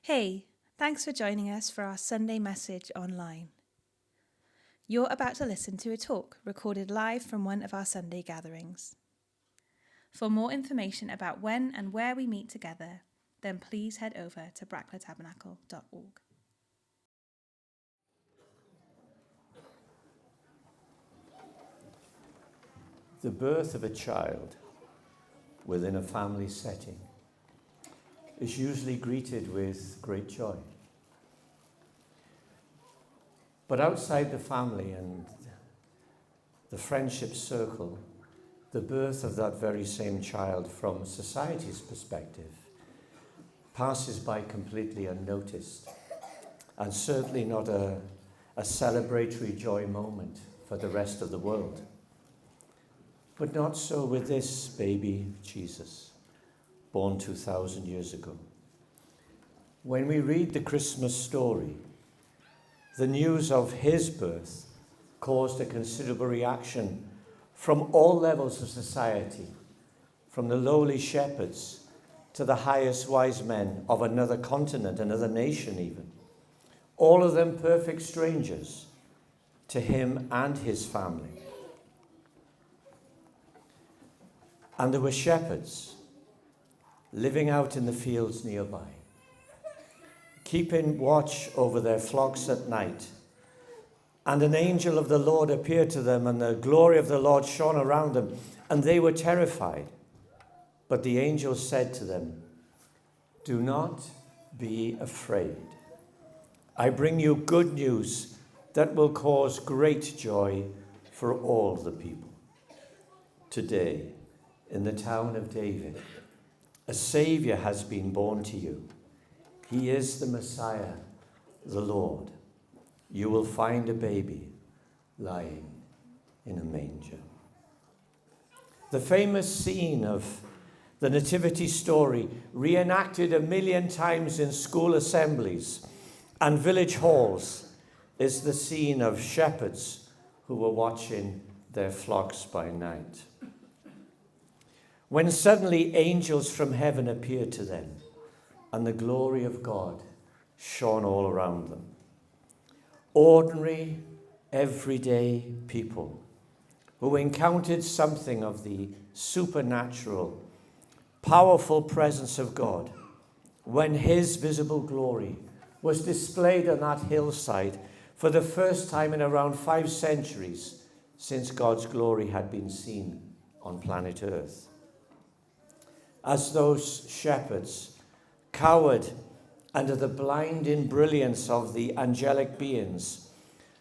Hey, thanks for joining us for our Sunday message online. You're about to listen to a talk recorded live from one of our Sunday gatherings. For more information about when and where we meet together, then please head over to bracklatabernacle.org. The birth of a child within a family setting is usually greeted with great joy. But outside the family and the friendship circle, the birth of that very same child from society's perspective passes by completely unnoticed, and certainly not a celebratory joy moment for the rest of the world. But not so with this baby Jesus, born 2,000 years ago. When we read the Christmas story, the news of his birth caused a considerable reaction from all levels of society, from the lowly shepherds to the highest wise men of another continent, another nation even. All of them perfect strangers to him and his family. And there were shepherds living out in the fields nearby, keeping watch over their flocks at night. And an angel of the Lord appeared to them, and the glory of the Lord shone around them, and they were terrified. But the angel said to them, "Do not be afraid. I bring you good news that will cause great joy for all the people. Today, in the town of David, a Savior has been born to you. He is the Messiah, the Lord. You will find a baby lying in a manger." The famous scene of the nativity story, reenacted 1,000,000 times in school assemblies and village halls, is the scene of shepherds who were watching their flocks by night, when suddenly angels from heaven appeared to them, and the glory of God shone all around them. Ordinary, everyday people who encountered something of the supernatural, powerful presence of God when his visible glory was displayed on that hillside for the first time in around 5 centuries since God's glory had been seen on planet Earth. As those shepherds cowered under the blinding brilliance of the angelic beings,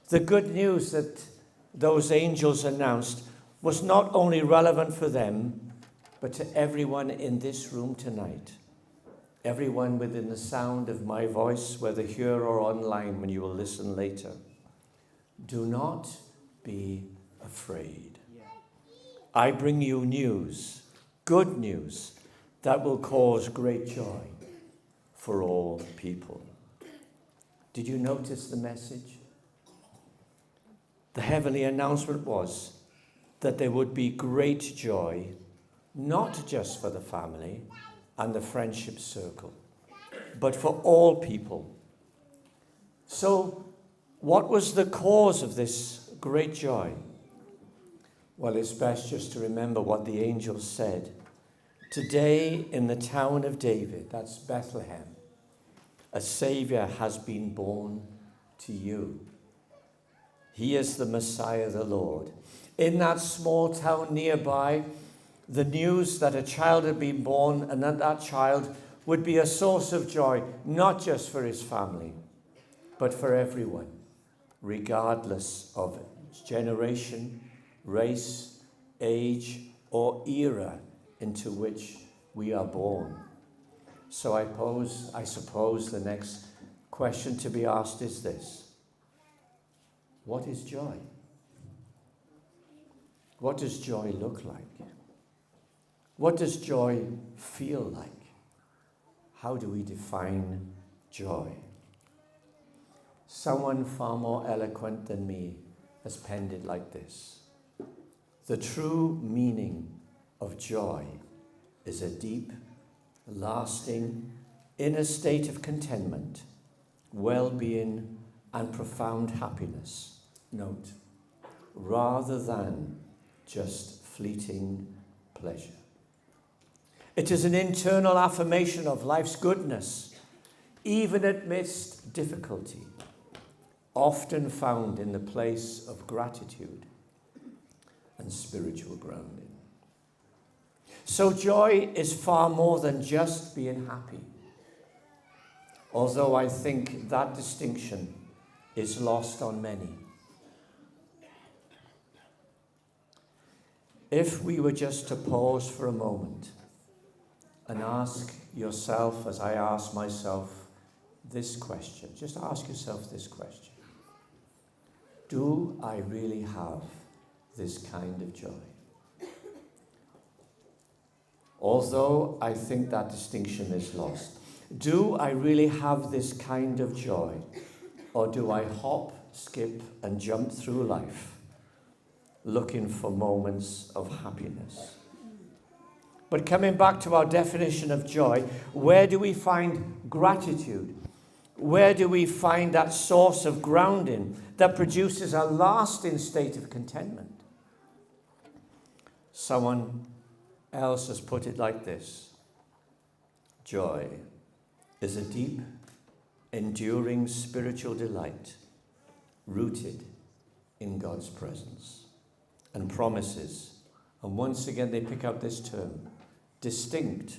the good news that those angels announced was not only relevant for them, but to everyone in this room tonight, everyone within the sound of my voice, whether here or online when you will listen later. Do not be afraid. I bring you news, good news, that will cause great joy for all people. Did you notice the message? The heavenly announcement was that there would be great joy, not just for the family and the friendship circle, but for all people. So, what was the cause of this great joy? Well, it's best just to remember what the angel said. Today, in the town of David, that's Bethlehem, a Savior has been born to you. He is the Messiah, the Lord. In that small town nearby, the news that a child had been born and that child would be a source of joy, not just for his family, but for everyone, regardless of generation, race, age, or era into which we are born. So I suppose the next question to be asked is this: what is joy? What does joy look like? What does joy feel like? How do we define joy? Someone far more eloquent than me has penned it like this: the true meaning of joy is a deep, lasting, in a state of contentment, well-being, and profound happiness. Note, rather than just fleeting pleasure. It is an internal affirmation of life's goodness, even amidst difficulty, often found in the place of gratitude and spiritual grounding. So joy is far more than just being happy, although I think that distinction is lost on many. If we were just to pause for a moment and ask yourself, as I ask myself, this question, just ask yourself this question. Do I really have this kind of joy? Although I think that distinction is lost. Do I really have this kind of joy? Or do I hop, skip, and jump through life looking for moments of happiness? But coming back to our definition of joy, where do we find gratitude? Where do we find that source of grounding that produces a lasting state of contentment? Someone else has put it like this: joy is a deep, enduring spiritual delight rooted in God's presence and promises. And once again, they pick up this term, distinct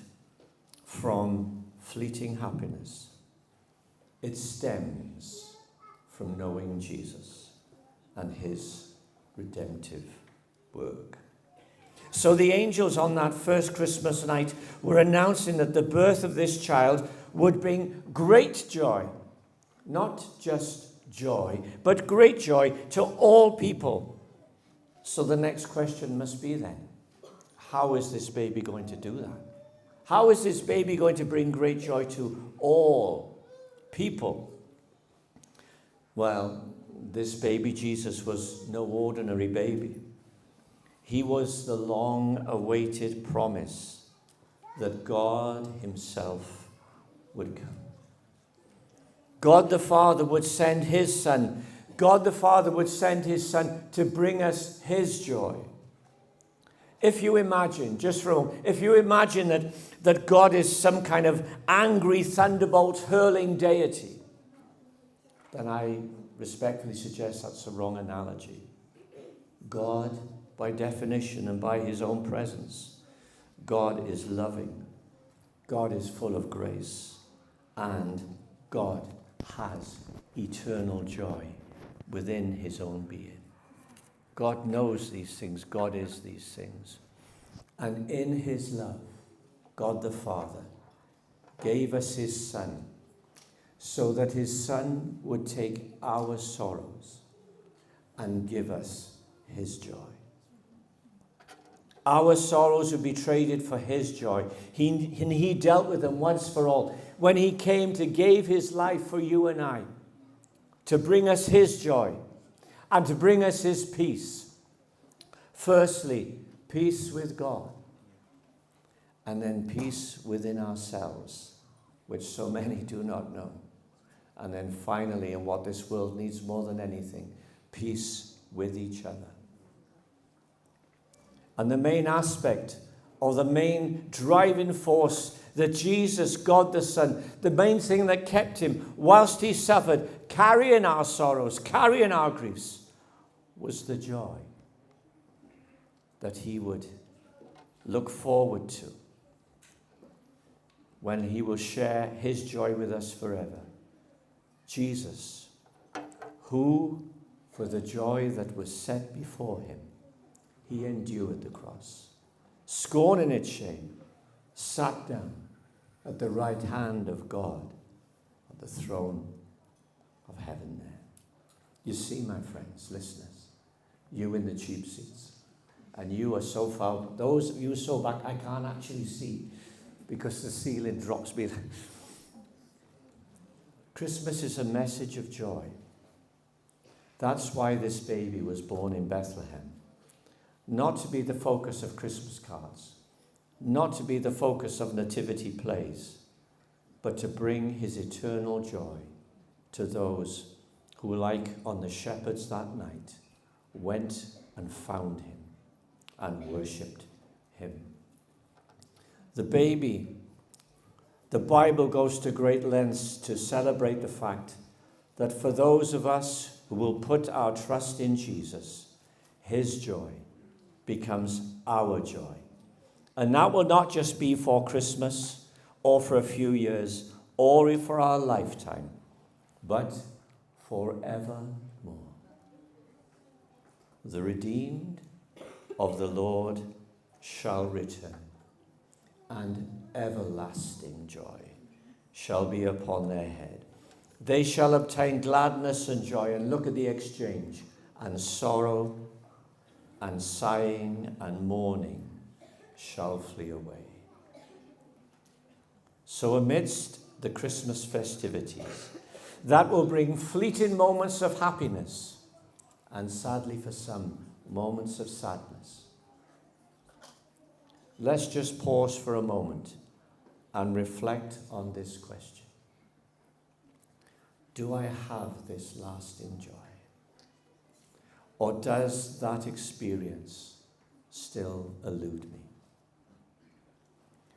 from fleeting happiness. It stems from knowing Jesus and his redemptive work. So the angels on that first Christmas night were announcing that the birth of this child would bring great joy. Not just joy, but great joy to all people. So the next question must be then, how is this baby going to do that? How is this baby going to bring great joy to all people? Well, this baby Jesus was no ordinary baby. He was the long-awaited promise that God himself would come. God the Father would send his Son. God the Father would send his Son to bring us his joy. If you imagine, just for a moment, if you imagine that God is some kind of angry thunderbolt hurling deity, then I respectfully suggest that's the wrong analogy. God, by definition and by his own presence, God is loving. God is full of grace. And God has eternal joy within his own being. God knows these things. God is these things. And in his love, God the Father gave us his Son so that his Son would take our sorrows and give us his joy. Our sorrows would be traded for his joy. He dealt with them once for all when he came to give his life for you and I, to bring us his joy and to bring us his peace. Firstly, peace with God, and then peace within ourselves, which so many do not know. And then finally, and what this world needs more than anything, peace with each other. And the main aspect, or the main driving force that Jesus, God the Son, the main thing that kept him whilst he suffered, carrying our sorrows, carrying our griefs, was the joy that he would look forward to when he will share his joy with us forever. Jesus, who, for the joy that was set before him, he endured the cross, scorning its shame, sat down at the right hand of God, at the throne of heaven there. You see, my friends, listeners, you in the cheap seats, and you are so far, those of you so back, I can't actually see because the ceiling drops me. Christmas is a message of joy. That's why this baby was born in Bethlehem. Not to be the focus of Christmas cards, not to be the focus of nativity plays, but to bring his eternal joy to those who, like on the shepherds that night, went and found him and worshipped him. The baby, the Bible goes to great lengths to celebrate the fact that for those of us who will put our trust in Jesus, his joy becomes our joy. And that will not just be for Christmas or for a few years or for our lifetime, but forevermore. The redeemed of the Lord shall return, and everlasting joy shall be upon their head. They shall obtain gladness and joy, and look at the exchange, and sorrow and sighing and mourning shall flee away. So amidst the Christmas festivities, that will bring fleeting moments of happiness, and sadly for some, moments of sadness. Let's just pause for a moment and reflect on this question. Do I have this lasting joy? Or does that experience still elude me?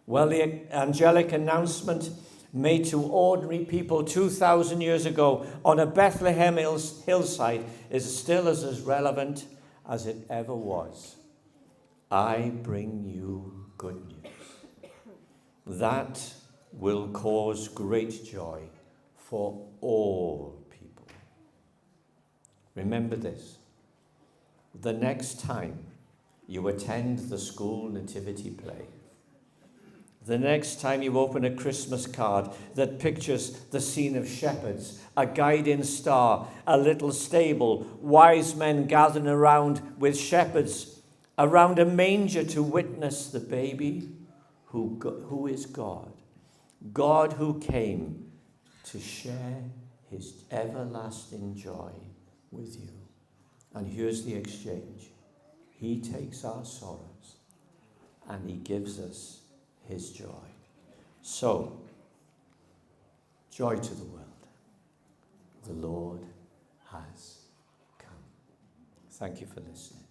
Well, the angelic announcement made to ordinary people 2,000 years ago on a Bethlehem hillside is still as relevant as it ever was. I bring you good news. That will cause great joy for all people. Remember this. The next time you attend the school nativity play, the next time you open a Christmas card that pictures the scene of shepherds, a guiding star, a little stable, wise men gathering around with shepherds around a manger to witness the baby who is God. God who came to share his everlasting joy with you. And here's the exchange. He takes our sorrows and he gives us his joy. So, joy to the world. The Lord has come. Thank you for listening.